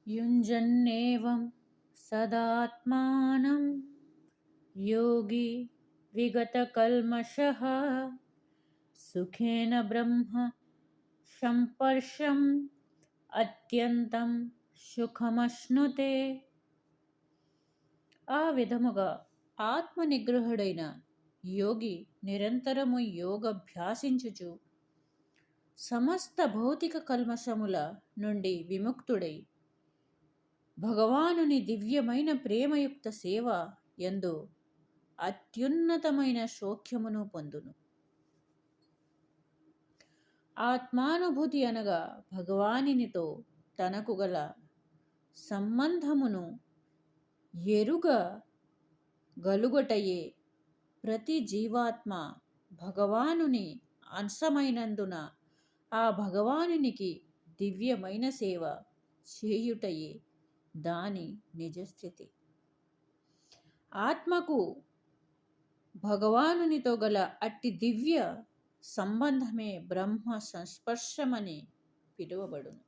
युञ्जन्नेवं सदात्मानं योगी विगतकल्मषः सुखेन ब्रह्म संपर्शम् అత్యంతం సుఖమశ్నుతే. ఆ విధముగా ఆత్మనిగ్రహుడైన యోగి నిరంతరము యోగభ్యాసించుచు సమస్త భౌతిక కల్మషముల నుండి విముక్తుడై భగవానుని దివ్యమైన ప్రేమయుక్త సేవ యందు అత్యున్నతమైన సౌఖ్యమును పొందును. ఆత్మానుభూతి అనగా భగవానినితో తనకు గల సంబంధమును ఎరుగ గలుగటయే. ప్రతి జీవాత్మ భగవానుని అంశమైనందున ఆ భగవానునికి దివ్యమైన సేవ చేయుటయే దాని నిజస్థితి. ఆత్మకు భగవానునితో గల అట్టి దివ్య సంబంధమే బ్రహ్మ సంస్పర్శమని పిలువబడును.